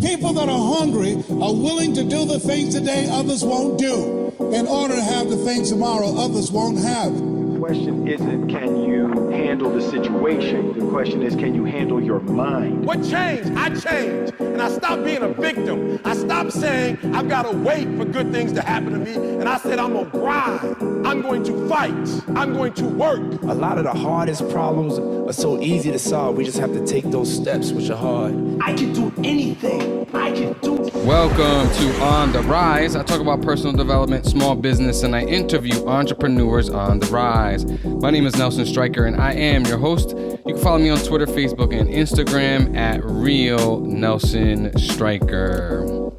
People that are hungry are willing to do the things today others won't do in order to have the things tomorrow others won't have. The question isn't can you handle the situation. The question is can you handle your mind. What changed? I changed. And I stopped being a victim. I stopped saying I've got to wait for good things to happen to me. And I said I'm going to grind. I'm going to fight. I'm going to work. A lot of the hardest problems are so easy to solve. We just have to take those steps, which are hard. I can do anything. I can do. Welcome to On the Rise. I talk about personal development, small business, and I interview entrepreneurs on the rise. My name is Nelson Stryker, and I am your host. You can follow me on Twitter, Facebook, and Instagram at Real Nelson Stryker.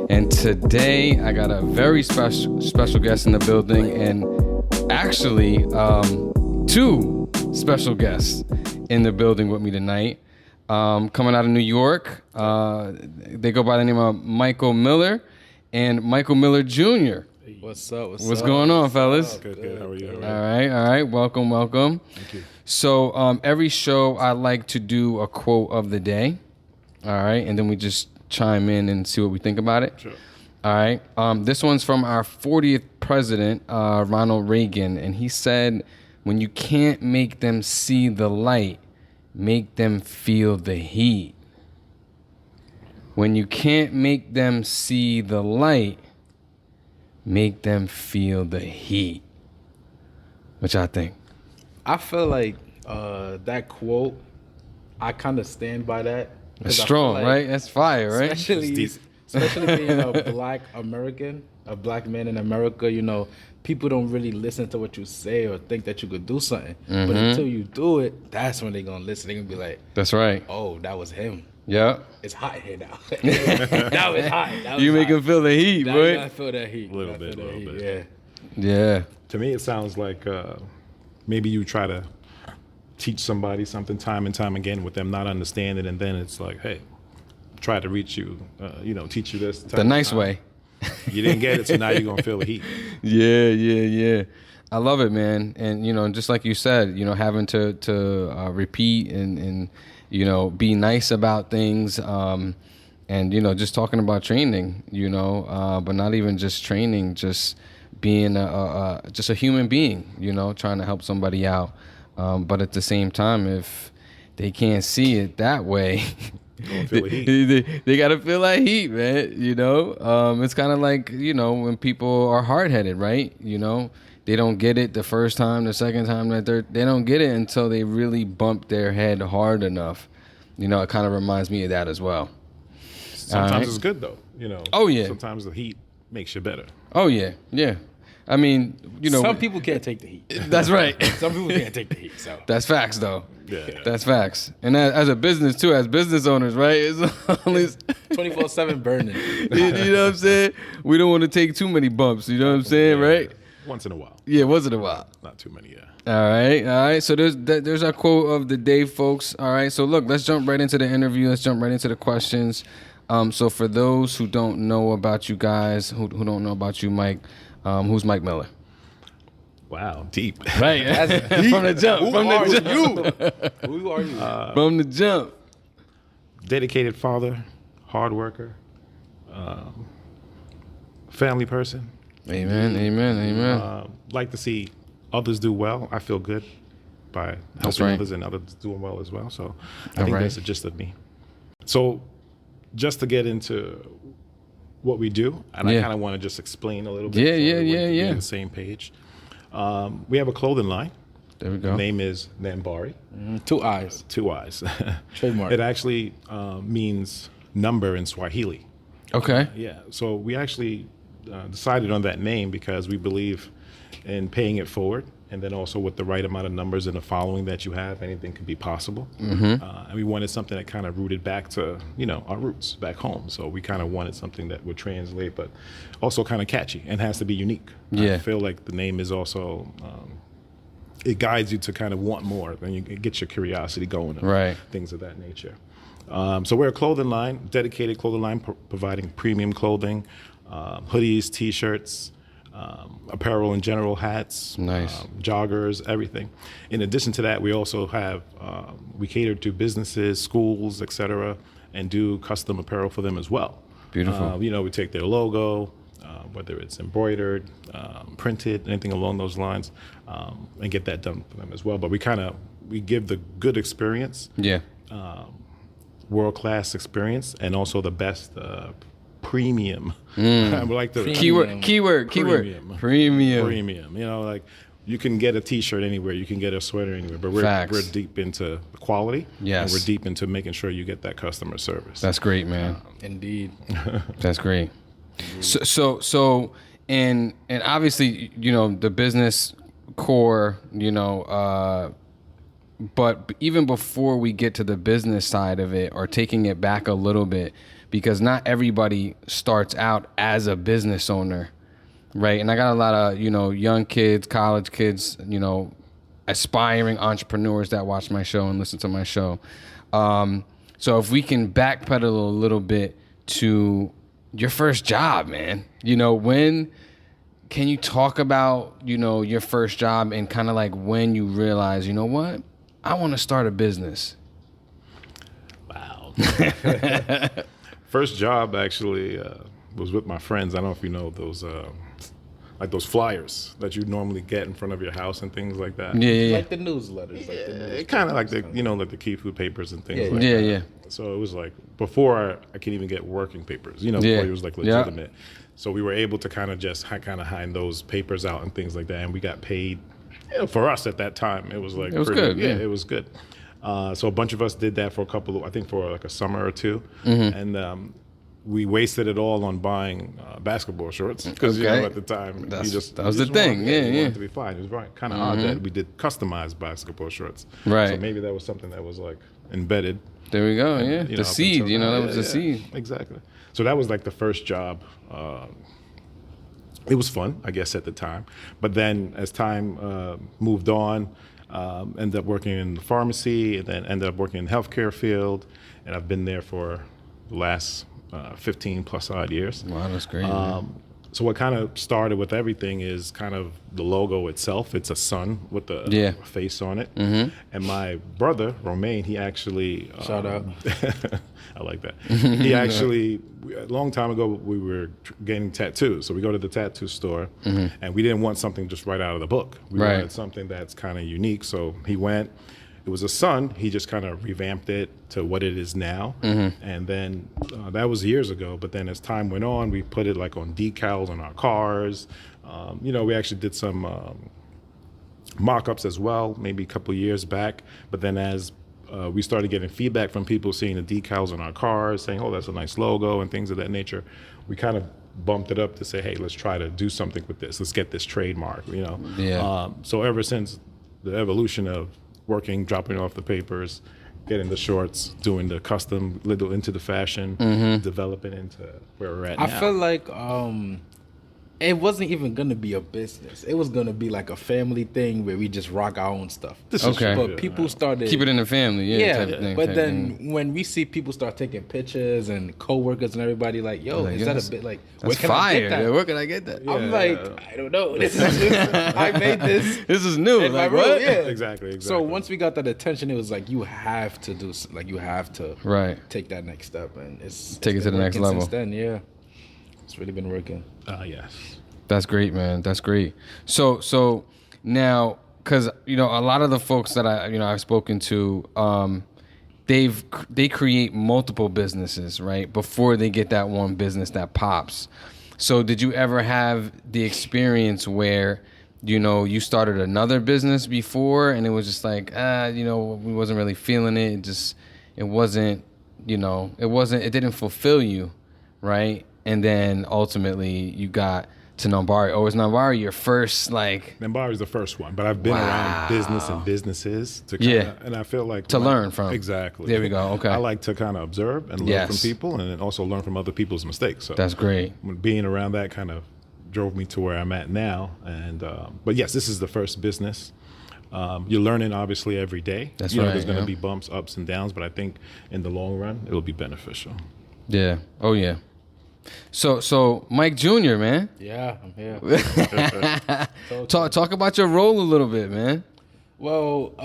And today, I got a very special guest in the building, and actually, two special guests in the building with me tonight. Coming out of New York, they go by the name of Michael Miller and Michael Miller Jr. What's up? What's going on, fellas? Good. How are you? All right. Welcome. Thank you. So every show I like to do a quote of the day. All right, and then we just chime in and see what we think about it. Sure. All right. This one's from our 40th president, Ronald Reagan, and he said, "When you can't make them see the light, make them feel the heat." When you can't make them see the light, make them feel the heat. What y'all think? I feel like that quote, I kind of stand by that. It's strong, right? That's fire, right? Especially being a black American, a black man in America, you know, people don't really listen to what you say or think that you could do something. Mm-hmm. But until you do it, that's when they're going to listen. They're going to be like, That's right. oh, that was him. Yeah. It's hot here now. That was hot. You make them feel the heat, now boy. you gotta feel that heat. A little bit. Yeah. To me, it sounds like maybe you try to teach somebody something time and time again with them not understanding, and then it's like, hey, try to reach you, teach you this. The nice way. You didn't get it, so now you're going to feel the heat. Yeah. I love it, man. And, just like you said, having to repeat and be nice about things. And, just talking about training, but not even just training, just being just a human being, trying to help somebody out. But at the same time, if they can't see it that way, they got to feel that heat, man. It's kind of like, when people are hard-headed, right? They don't get it the first time, the second time, the third. They don't get it until they really bump their head hard enough. It kind of reminds me of that as well. Sometimes it's good, though. Oh, yeah. Sometimes the heat makes you better. Oh, yeah. I mean, some people can't take the heat. That's right. Some people can't take the heat. So that's facts, though. Yeah. That's facts. And as a business too, as business owners, right? It's always 24/7 burning. You know what I'm saying? We don't want to take too many bumps. You know what I'm saying, right? Once in a while. Yeah, once in a while. Not too many, yeah. All right. So there's our quote of the day, folks. All right. So look, let's jump right into the interview. Let's jump right into the questions. So for those who don't know about you guys, who don't know about you, Mike, who's Mike Miller? Wow, deep. Right. From the jump. Who are you? From the jump. Dedicated father, hard worker, family person. Amen. Like to see others do well. I feel good by helping others and others doing well as well. So I think that's the gist of me. So just to get into what we do, and I kind of want to just explain a little bit. Be on the same page. We have a clothing line. There we go. The name is Nambarii. Two eyes. Trademark. It actually means number in Swahili. Okay. Yeah. So we actually decided on that name because we believe in paying it forward, and then also with the right amount of numbers and the following that you have, anything could be possible. Mm-hmm. And we wanted something that kind of rooted back to, our roots back home. So we kind of wanted something that would translate, but also kind of catchy and has to be unique. Yeah. I feel like the name is also, it guides you to kind of want more, and it gets your curiosity going. Right. Things of that nature. So we're a clothing line, dedicated clothing line, providing premium clothing, hoodies, T-shirts, apparel in general, hats, nice. Joggers, everything. In addition to that, we also have, we cater to businesses, schools, etc., and do custom apparel for them as well. Beautiful. You know, we take their logo, whether it's embroidered, printed, anything along those lines, and get that done for them as well. But we give the good experience, Yeah. world-class experience, and also the best premium. I would like the Keyword. Premium. You know, like you can get a T-shirt anywhere, you can get a sweater anywhere, but we're deep into the quality. Yes. And we're deep into making sure you get that customer service. That's great, man. Indeed. That's great. So, and obviously, you know, the business core, you know, but even before we get to the business side of it, or taking it back a little bit, because not everybody starts out as a business owner, right? And I got a lot of, you know, young kids, college kids, you know, aspiring entrepreneurs that watch my show and listen to my show. So if we can backpedal a little bit to your first job, man, you know, when can you talk about, you know, your first job and kind of like when you realize, you know what, I want to start a business? Wow. First job actually was with my friends. I don't know if you know those, like those flyers that you normally get in front of your house and things like that. Yeah. Like the newsletters. Like the newspapers. Kind of like the, you know, like the key food papers and things like Yeah, that. yeah. So it was like before I could even get working papers, you know, Yeah. before it was like legitimate. So we were able to kind of just kind of hand those papers out and things like that. And we got paid. You know, for us at that time, it was like It was good, Yeah, yeah. it was good. So a bunch of us did that for I think for like a summer or two. Mm-hmm. And we wasted it all on buying basketball shorts because you know at the time that was the wanted, thing. You Yeah. wanted to be fine. It was kind of odd that we did customized basketball shorts. Right. So maybe that was something that was like embedded. There we go. Yeah. You know, The up seed, until you know, now. that was the seed. Exactly. So that was like the first job. It was fun, I guess, at the time. But then as time moved on, ended up working in the pharmacy, and then ended up working in the healthcare field. And I've been there for the last 15 plus odd years. Wow, that's great. Man. So what kind of started with everything is kind of the logo itself. It's a sun with the face on it. Mm-hmm. And my brother, Romain, he actually... Shout out. I like that. He actually, a long time ago, we were getting tattoos. So we go to the tattoo store, and we didn't want something just right out of the book. We wanted something that's kind of unique. So he went... It was a sun. He just kind of revamped it to what it is now. And then that was years ago. But then as time went on, we put it like on decals on our cars. You know, we actually did some mock-ups as well, maybe a couple of years back. But then as we started getting feedback from people seeing the decals on our cars, saying, oh, that's a nice logo and things of that nature, we kind of bumped it up to say, hey, let's try to do something with this. Let's get this trademark, you know. Yeah. So ever since the evolution of working, dropping off the papers, getting the shorts, doing the custom, little into the fashion, developing into where we're at now. I feel like it wasn't even gonna be a business. It was gonna be like a family thing where we just rock our own stuff. Okay. But people started Keep it in the family, type of thing, but type then thing. when we see people start taking pictures and coworkers and everybody like, yo, Like, is yeah, that that's- a bit like That's where can I fire. get that? Yeah, where can I get that? I'm like, I don't know. This is I made this. This is new. in my Like room, what? yeah. Exactly. So once we got that attention, it was like you have to do, like you have to take that next step, and it's Take it to been the next working level. Since then, yeah, it's really been working. Yes. That's great, man. That's great. So now, because you know, a lot of the folks that I've spoken to, they create multiple businesses, right, before they get that one business that pops. So did you ever have the experience where, you know, you started another business before and it was just like, you know, we wasn't really feeling it. It wasn't, you know, it didn't fulfill you, right? And then ultimately you got to Nambarii. Oh, is Nambarii your first, like... Nambarii is the first one, but I've been around business and businesses to kinda, and I feel like... To learn from. Exactly. There we go, okay. I like to kind of observe and learn from people and then also learn from other people's mistakes. So that's great. Being around that kind of drove me to where I'm at now. And but yes, this is the first business. You're learning obviously every day. That's you know, right. There's going to be bumps, ups and downs, but I think in the long run, it'll be beneficial. Yeah. Oh, yeah. So Mike Jr., man. Yeah, I'm here. Talk about your role a little bit, man. Well,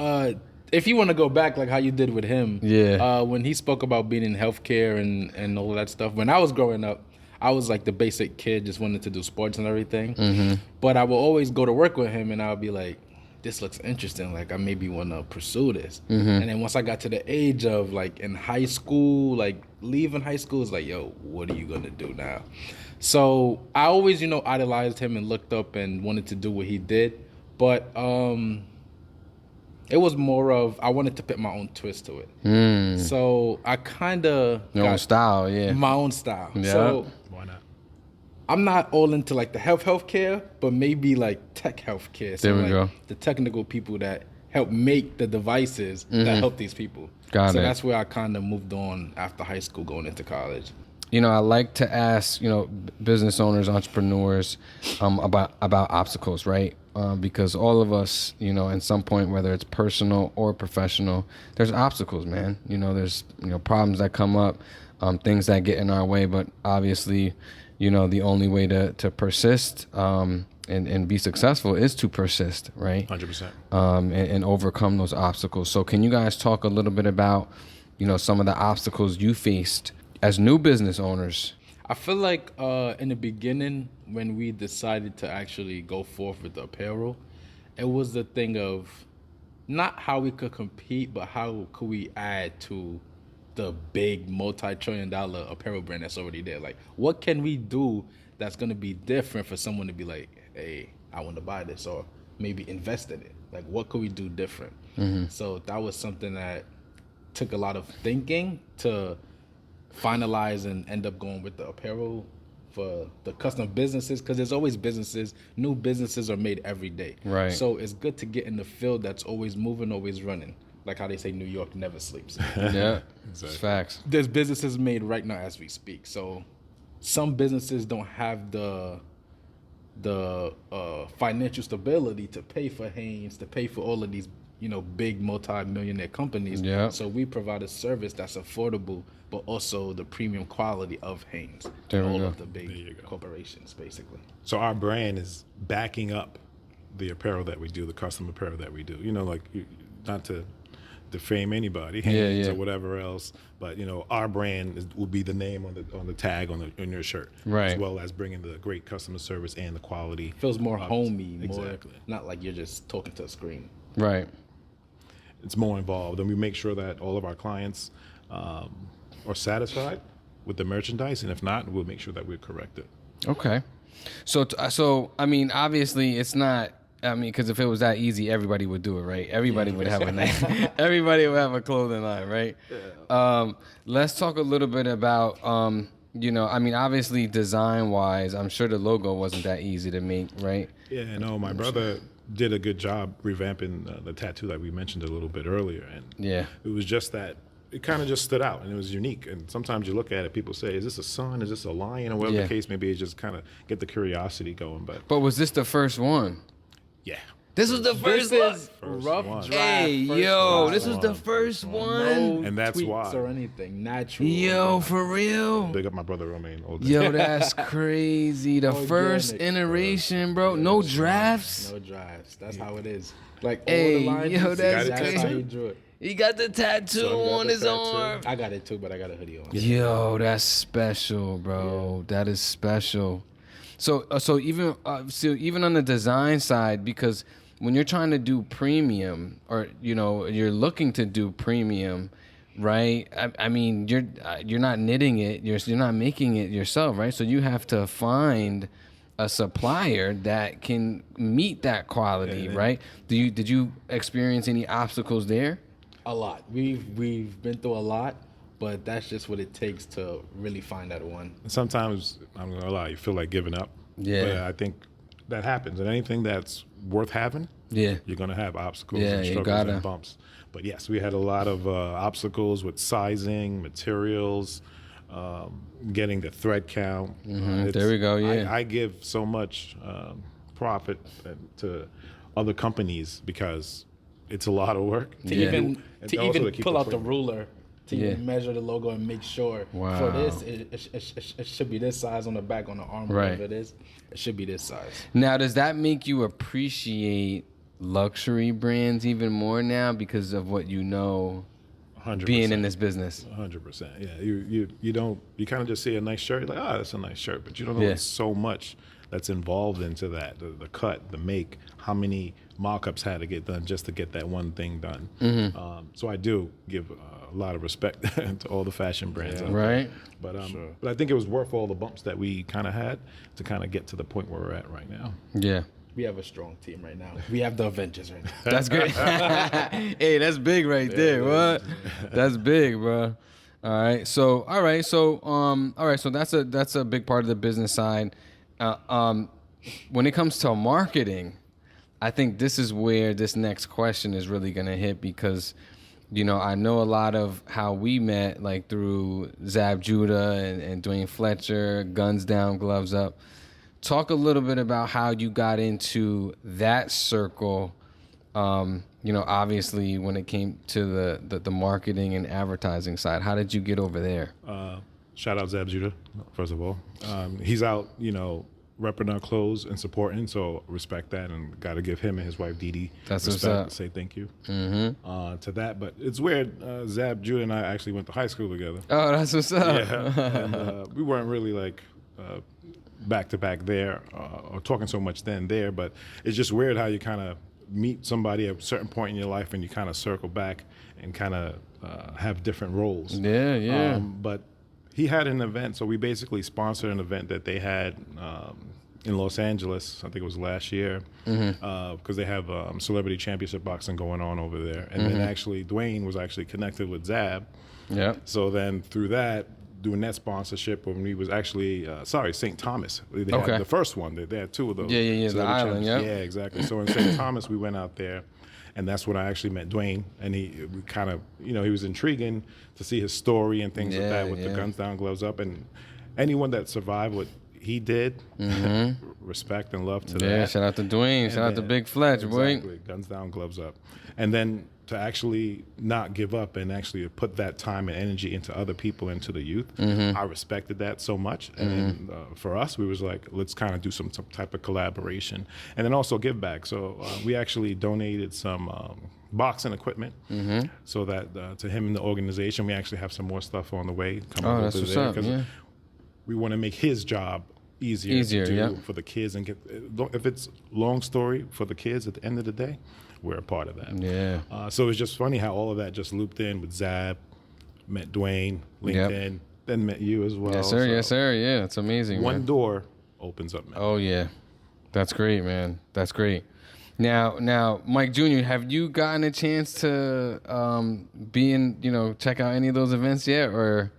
if you want to go back like how you did with him, Yeah. When he spoke about being in healthcare and all of that stuff, when I was growing up, I was like the basic kid, just wanted to do sports and everything. Mm-hmm. But I would always go to work with him, and I'll be like, this looks interesting. Like, I maybe want to pursue this. Mm-hmm. And then once I got to the age of like in high school, like leaving high school, it's like, yo, what are you gonna do now? So I always, idolized him and looked up and wanted to do what he did. But it was more of I wanted to put my own twist to it. So I kind of Your own style, yeah. my own style. Yeah. So Why not? I'm not all into like the healthcare, but maybe like tech healthcare. So There we like go. the technical people that help make the devices that help these people. Got so it. that's where I kind of moved on after high school, going into college. I like to ask, business owners, entrepreneurs, about obstacles, right? Because all of us, at some point, whether it's personal or professional, there's obstacles, man. There's problems that come up, things that get in our way. But obviously, the only way to persist and be successful is to persist, right? 100%. And overcome those obstacles. So can you guys talk a little bit about, some of the obstacles you faced as new business owners? I feel like in the beginning, when we decided to actually go forth with the apparel, it was the thing of not how we could compete, but how could we add to the big multi-trillion-dollar apparel brand that's already there. Like, what can we do that's going to be different for someone to be like, hey, I want to buy this, or maybe invest in it? Like, what could we do different? So that was something that took a lot of thinking to finalize and end up going with the apparel for the custom businesses, because there's always new businesses are made every day. Right. So it's good to get in the field that's always moving, always running. Like how they say New York never sleeps. Yeah, it's facts. There's businesses made right now as we speak. So some businesses don't have the financial stability to pay for Hanes, to pay for all of these, big multi-millionaire companies. Yeah. So we provide a service that's affordable, but also the premium quality of Hanes. There we all go. of the you big go. corporations, basically. So our brand is backing up the apparel that we do, the custom apparel that we do. Not to defame anybody, Hanes yeah. or whatever else, but our brand will be the name on the tag on your shirt, Right. as well as bringing the great customer service and the quality. Feels more of- homey, more Exactly. not like you're just talking to a screen. Right. It's more involved, and we make sure that all of our clients are satisfied with the merchandise, and if not, we'll make sure that we correct it. Okay. So I mean, obviously, it's not. I mean, because if it was that easy, everybody would do it, right? Everybody would have everybody would have a clothing line, right? Yeah. Let's talk a little bit about, I mean, obviously, design-wise, I'm sure the logo wasn't that easy to make, right? Yeah, no, my brother did a good job revamping the tattoo that we mentioned a little bit earlier, and Yeah. it was just that it kind of just stood out, and it was unique. And sometimes you look at it, people say, "Is this a sun? Is this a lion?" Or whatever Yeah. the case may be. It just kind of get the curiosity going. But Was this the first one? yeah, This was the first This one. is First rough one. draft. Hey, first yo, draft. this was the first one. No And that's tweaks why. or anything. Natural. Yo, for real. big up my brother Romain. All day. Yo, that's crazy. The Organic, first iteration, bro. No drafts. No drafts. That's how it is. Like all Hey, the lines, yo, that's how crazy. he drew it. He got the tattoo Son got on the his tattoo. arm. I got it too, but I got a hoodie on. Yo, that's special, bro. That is special. So even on the design side, because when you're trying to do premium, or you're looking to do premium, right? I mean, you're not knitting it. You're not making it yourself, right? So you have to find a supplier that can meet that quality, right? Did you experience any obstacles there? A lot. We've been through a lot, but that's just what it takes to really find that one. Sometimes I'm gonna lie, you feel like giving up. Yeah. But I think that happens, and anything that's worth having, Yeah. you're gonna have obstacles Yeah, and you struggles gotta. and bumps. But yes, we had a lot of obstacles with sizing, materials, getting the thread count. There we go, yeah. I give so much profit to other companies because it's a lot of work. To Yeah. even And to also even to keep pull it out the clean. ruler to Yeah. even measure the logo and make sure Wow. for this it should be this size on the back, on the arm, Right. whatever it is. It should be this size. Now, does that make you appreciate luxury brands even more now because of what you know 100%. being in this business? 100%. Yeah, you don't, you kind of just see a nice shirt, like, oh, that's a nice shirt, but you don't know Yeah. there's so much that's involved into that, the cut, the make, how many mock-ups had to get done just to get that one thing done. So I do give a lot of respect to all the fashion brands out Right. there. But I think it was worth all the bumps that we kind of had to kind of get to the point where we're at right now. Yeah. We have a strong team right now. We have the Avengers right now. That's great. Hey, that's big right there. What? That's big, bro. All right. So that's a big part of the business side. When it comes to marketing, I think this is where this next question is really going to hit because, you know, I know a lot of how we met, like through Zab Judah and Dwayne Fletcher, Guns Down, Gloves Up. Talk a little bit about how you got into that circle. You know, obviously when it came to the marketing and advertising side, how did you get over there? Shout out Zab Judah, first of all. He's out, you know, repping our clothes and supporting, so respect that, and got to give him and his wife Dee Dee That's respect, what's up. say thank you to that. But it's weird, Zab Judah and I actually went to high school together. Oh, that's what's up. Yeah, and we weren't really like back to back there or talking so much then there, but it's just weird how you kind of meet somebody at a certain point in your life and you kind of circle back and kind of have different roles. Yeah. But he had an event, so we basically sponsored an event that they had in Los Angeles. I think it was last year, because they have celebrity championship boxing going on over there. And then actually Dwayne was actually connected with Zab. Yeah. So then through that, doing that sponsorship, when we was actually St. Thomas. They had the first one. They had two of those. Yeah. The celebrity island. champions. Yeah. Yeah, exactly. So in St. Thomas, we went out there. And that's when I actually met Dwayne, and we kind of, you know, he was intriguing to see his story and things like that with the Guns Down, Gloves Up, and anyone that survived what he did, respect and love to that. Yeah, shout out to Dwayne, shout out to Big Fletch, boy. Exactly, Guns Down, Gloves Up. And then to actually not give up and actually put that time and energy into other people, into the youth, I respected that so much. And for us, we was like, let's kind of do some type of collaboration. And then also give back. So we actually donated some boxing equipment so that to him and the organization, we actually have some more stuff on the way coming that's what's up, yeah. We want to make his job easier to do yeah. for the kids, and if it's long story for the kids, at the end of the day, we're a part of that. Yeah. So it's just funny how all of that just looped in with Zab, met Dwayne, LinkedIn, then met you as well. Yes, sir. So Yes, sir. Yeah, it's amazing. one man. door opens up, man. Oh yeah, that's great, man. That's great. Now, Mike Jr., have you gotten a chance to check out any of those events yet, or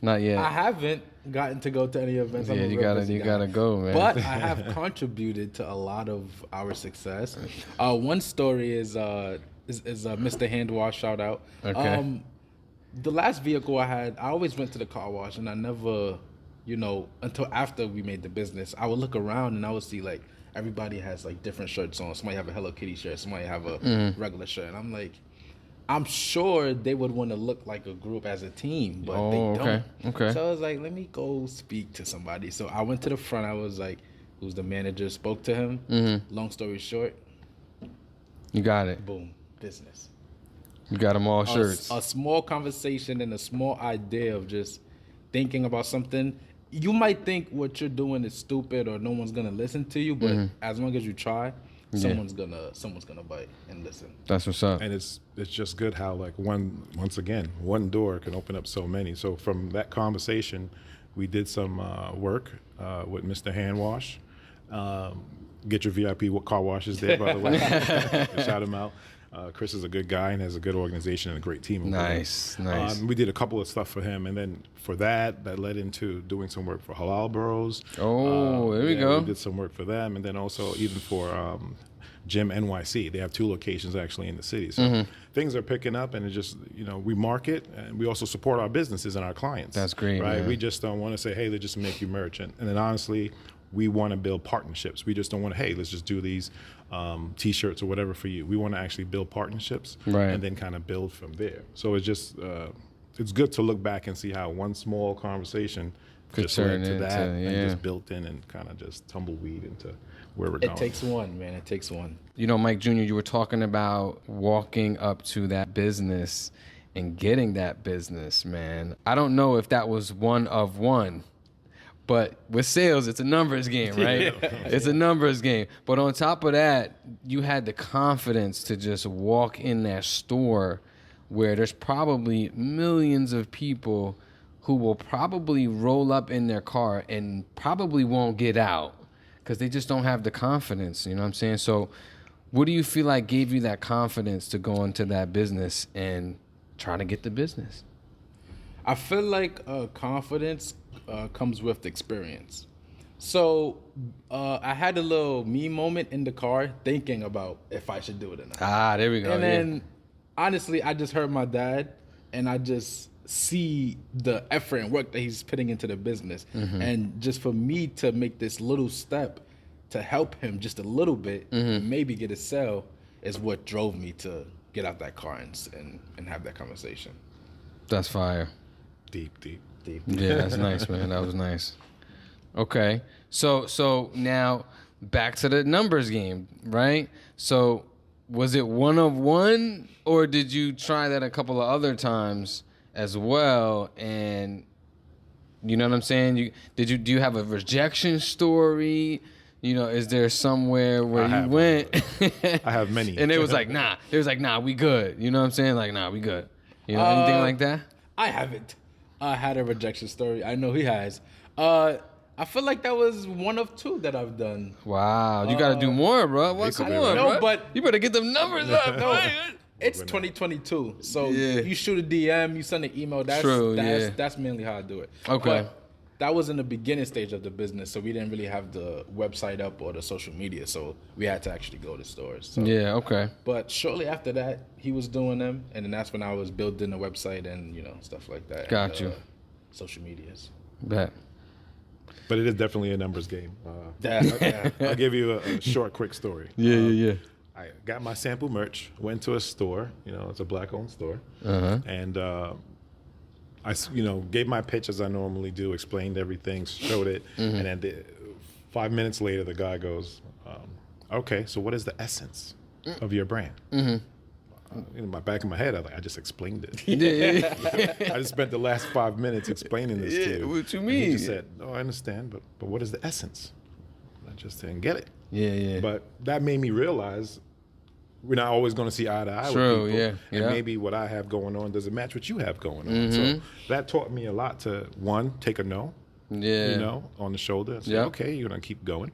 not yet? I haven't gotten to go to any events. Yeah, I'm a you real busy guy. gotta go, man. But I have contributed to a lot of our success. One story is Mr. Hand Wash, shout out. Okay. The last vehicle I had, I always went to the car wash, and I never, until after we made the business, I would look around and I would see like everybody has like different shirts on. Somebody have a Hello Kitty shirt, somebody have a regular shirt, and I'm like, I'm sure they would want to look like a group as a team, but they don't. Okay. So I was like, let me go speak to somebody. So I went to the front. I was like, who's the manager? Spoke to him. Long story short, You got it. boom, business. You got them all shirts. A small conversation and a small idea of just thinking about something. You might think what you're doing is stupid or no one's gonna listen to you, but as long as you try, someone's gonna bite and listen. That's what's up. And it's just good how like one door can open up so many. So from that conversation, we did some work with Mr. Hand Wash. Get your VIP car washes there, by the way. Shout him out. Chris is a good guy and has a good organization and a great team. Nice. We did a couple of stuff for him, and then for that led into doing some work for Halal Burros. Oh, there we go. We did some work for them, and then also even for Gym NYC. They have 2 locations actually in the city. So things are picking up, and it just, we market, and we also support our businesses and our clients. That's great, right? man. We just don't want to say, hey, let's just make you merch. And then honestly, we want to build partnerships. We just don't want to, hey, let's just do these T-shirts or whatever for you. We want to actually build partnerships and then kind of build from there. So it's just, it's good to look back and see how one small conversation Could just led turn to into, that and yeah. just built in and kind of just tumbleweed into where we're It going. takes one, man. It takes one. You know, Mike Jr., you were talking about walking up to that business and getting that business, man. I don't know if that was one of one, but with sales, it's a numbers game, right? It's a numbers game. But on top of that, you had the confidence to just walk in that store where there's probably millions of people who will probably roll up in their car and probably won't get out because they just don't have the confidence, you know what I'm saying? So what do you feel like gave you that confidence to go into that business and try to get the business? I feel like confidence comes with experience. So I had a little me moment in the car thinking about if I should do it or not. Ah, there we go. And yeah. then, honestly, I just heard my dad, and I just see the effort and work that he's putting into the business. Mm-hmm. And just for me to make this little step to help him just a little bit, Mm-hmm. maybe get a sale, is what drove me to get out that car and have that conversation. That's fire. Deep. Yeah, that's nice, man. That was nice. Okay. So now back to the numbers game, right? So was it one of one, or did you try that a couple of other times as well? And you know what I'm saying? Do you have a rejection story? You know, is there somewhere where you went? I have many. And it was like, nah. It was like, nah, we good. You know what I'm saying? Like, nah, we good. You know, anything like that? I haven't had a rejection story. I know he has. I feel like that was one of two that I've done. Wow, you got to do more, bro. What? Come on, No, bro. but- You better get them numbers up. No, man. it's 2022. So Yeah. you shoot a DM, you send an email. That's True, yeah. that's mainly how I do it. Okay. But that was in the beginning stage of the business, so we didn't really have the website up or the social media, so we had to actually go to stores. So. Yeah, okay. But shortly after that, he was doing them, and then that's when I was building the website and stuff like that. Got and, you. Social medias. Bet. But it is definitely a numbers game. Yeah. I'll give you a short, quick story. Yeah. I got my sample merch, went to a store, it's a black-owned store, and I gave my pitch as I normally do, explained everything, showed it, and then 5 minutes later, the guy goes, okay, so what is the essence of your brand? In my back of my head, I just explained it. Yeah. I just spent the last 5 minutes explaining this to you. What you And mean? he just said, no, I understand, but what is the essence? I just didn't get it. Yeah. But that made me realize we're not always going to see eye to eye True, with people. yeah, And yeah. maybe what I have going on doesn't match what you have going on. So that taught me a lot to, one, take a no, Yeah. on the shoulder and say, Yeah. okay, you're going to keep going.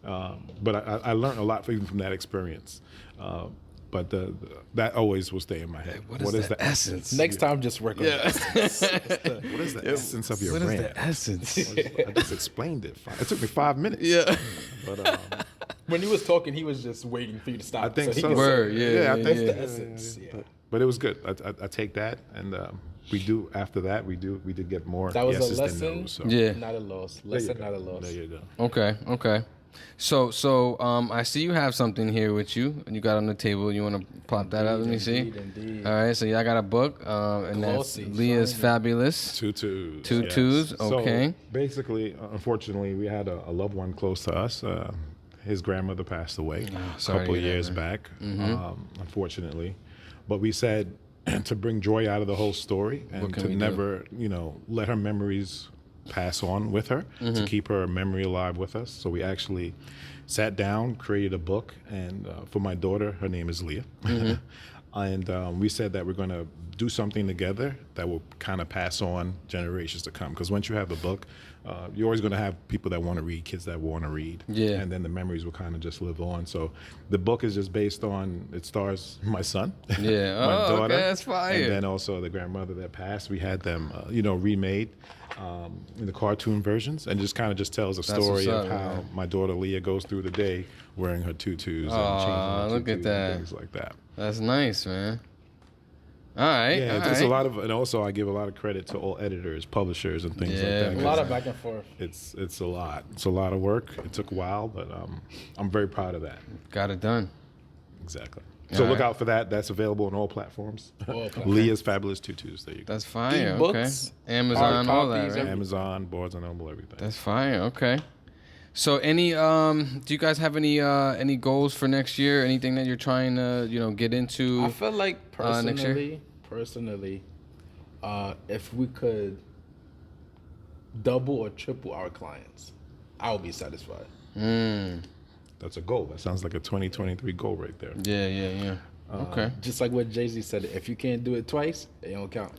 But I learned a lot even from that experience. But that always will stay in my head. What is the essence? Next time, just work on that. What is the essence of your What is brand? the essence? I just explained it. It took me 5 minutes. Yeah. But When he was talking, he was just waiting for you to stop. I think he so. could say, Word, yeah. I think That's the essence. Yeah. But it was good. I take that, and we do. After that, we did get more. That was a yeses than lesson. no's, so. Yeah. Not a loss. There you Lesson, go. not a loss. There you go. Okay. So I see you have something here with you, and you got on the table. You want to pop that up? Let me see. Indeed. All right, so y'all got a book, and that's Glossy, Leah's shiny. Fabulous. Two twos. Two twos, okay. So basically, unfortunately, we had a loved one close to us. His grandmother passed away a sorry couple to of hear that, years back, unfortunately. But we said to bring joy out of the whole story and can to we do? never, let her memories pass on with her, to keep her memory alive with us. So we actually sat down, created a book, and for my daughter, her name is Leah. And we said that we're going to do something together that will kind of pass on generations to come. Because once you have a book, you're always going to have people that want to read, kids that want to read. Yeah. And then the memories will kind of just live on. So the book is just based on, it stars my son, Yeah. my Oh, daughter, okay, that's fire. and then also the grandmother that passed. We had them, remade in the cartoon versions, and just kind of just tells a That's story what's of up, how man. my daughter Leah goes through the day wearing her tutus and Aw, changing her look at tutus that. and things like that. That's nice, man. All right. Yeah, all it's right. a lot of, and also I give a lot of credit to all editors, publishers, and things Yeah, like that. man. A lot of back and forth. It's a lot. It's a lot of work. It took a while, but I'm very proud of that. Got it done. Exactly. So All look right. out for that. That's available on all platforms. All platforms. Leah's Fabulous Tutus. There you go. That's fire. Okay. E-books, Amazon, hard all that, copies, right? Amazon, Barnes and Noble, everything. That's fire. Okay. So any do you guys have any goals for next year? Anything that you're trying to, get into? I feel like next year? personally, if we could double or triple our clients, I would be satisfied. That's a goal. That sounds like a 2023 goal right there. Yeah. Okay. Just like what Jay-Z said, if you can't do it twice, it don't count.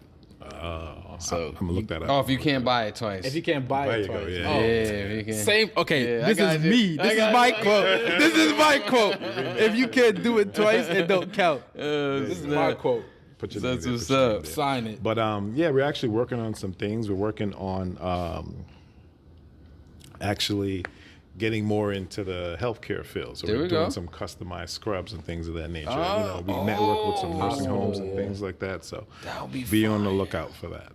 So I'm gonna look that up. Oh, if you can't buy it twice. if you can't buy There it you go, twice, yeah. oh, yeah, you can. same. Okay, Yeah, I this got is you. me. This is my quote. This is my quote. If you can't do it twice, it don't count. This is my quote. Put your That's name there, what's put your name up. there. Sign it. But yeah, we're actually working on some things. We're working on actually getting more into the healthcare field. So There we're we doing go. some customized scrubs and things of that nature. We network with some nursing homes and things like that. So That would be on the fire. lookout for that.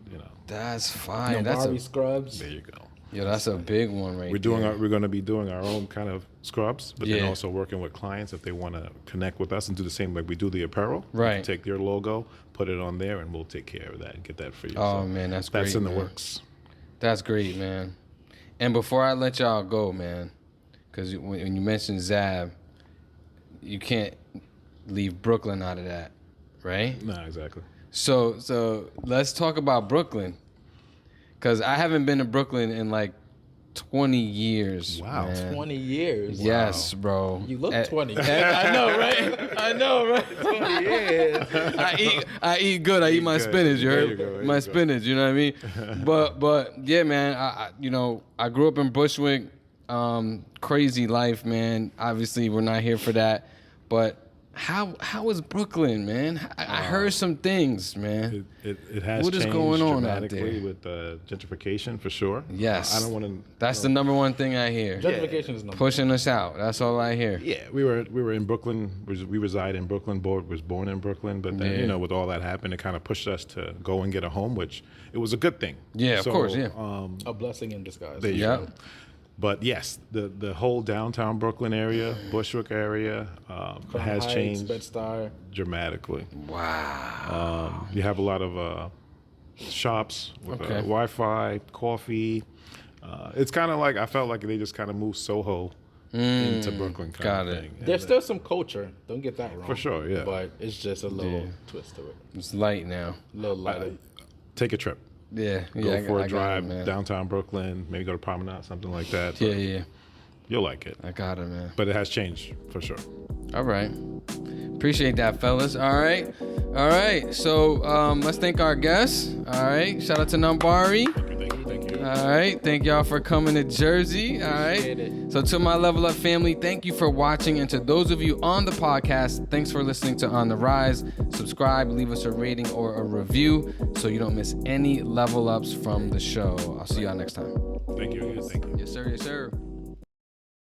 That's fine. That's Nambarii scrubs. There you go. that's a big one right We're there. we're going to be doing our own kind of scrubs, but then Yeah. also working with clients if they want to connect with us and do the same like we do the apparel. Right. Take their logo, put it on there, and we'll take care of that and get that for you. Oh, man, that's that's great, in the man. works. That's great, man. And before I let y'all go, man, because when you mentioned Zab, you can't leave Brooklyn out of that, right? No, exactly. So let's talk about Brooklyn, because I haven't been to Brooklyn in like 20 years. Wow. man. 20 years. Yes, bro. You look 20. I know, right? I know, right? 20 years. I eat good. I eat my good. spinach. You There heard? you go, there My you go. spinach. You know what I mean? but yeah, man. I grew up in Bushwick. Crazy life, man. Obviously, we're not here for that. But how is Brooklyn, man? I heard some things, man. It has What is changed going on out dramatically there? with gentrification for sure. Yes. I don't want to. That's the number one thing I hear. Gentrification is number Pushing us out. That's all I hear. Yeah, we were in Brooklyn. We reside in Brooklyn. Board was born in Brooklyn, but then Yeah. with all that happened, it kind of pushed us to go and get a home, which it was a good thing. Yeah, of course, yeah. a blessing in disguise. There you Yeah. go. But yes, the whole downtown Brooklyn area, Bushwick area, Crown has Heights, changed Bed-Stuy. dramatically. Wow. You have a lot of shops with Okay. Wi-Fi, coffee. It's kind of like I felt like they just kind of moved Soho into Brooklyn. Kind got of it. thing. There's still some culture. Don't get that wrong. For sure, yeah. But it's just a little Yeah. twist to it. It's light now. A little lighter. Take a trip. Yeah. Go I for got a drive it, man. downtown Brooklyn. Maybe go to Promenade, something like that. Yeah. You'll like it. I got it, man. But it has changed for sure. All right. Appreciate that, fellas. All right. So let's thank our guests. All right. Shout out to Nambarii. Thank you. All right. Thank y'all for coming to Jersey. All Appreciate right. it. So to my Level Up family, thank you for watching. And to those of you on the podcast, thanks for listening to On the Rise. Subscribe, leave us a rating or a review so you don't miss any level ups from the show. I'll see y'all next time. Thank you again. Thank you. Yes, sir. Yes, sir.